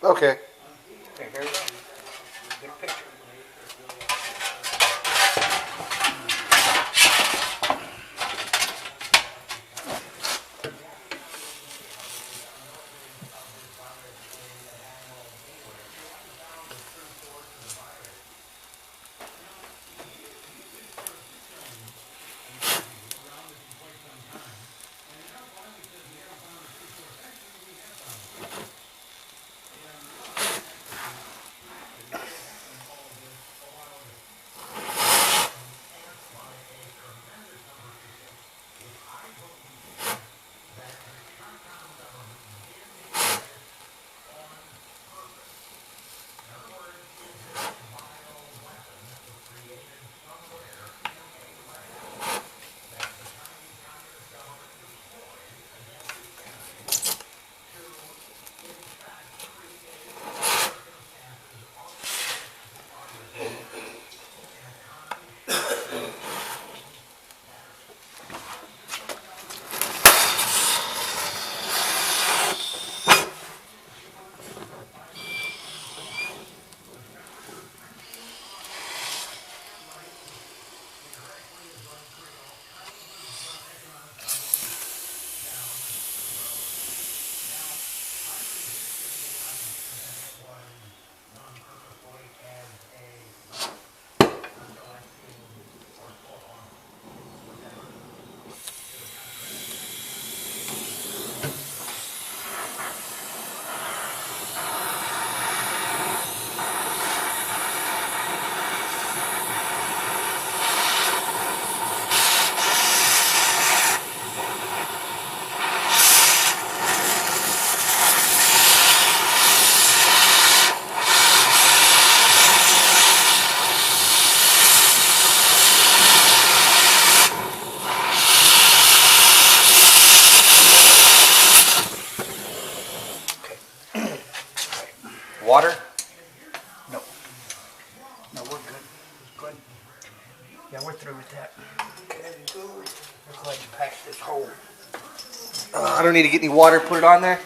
Okay. Okay, here we go. Get a picture. Water? No. No, we're good. Good. Yeah, we're through with that. Okay, go. We're glad you packed this hole. I don't need to get any water, put it on there?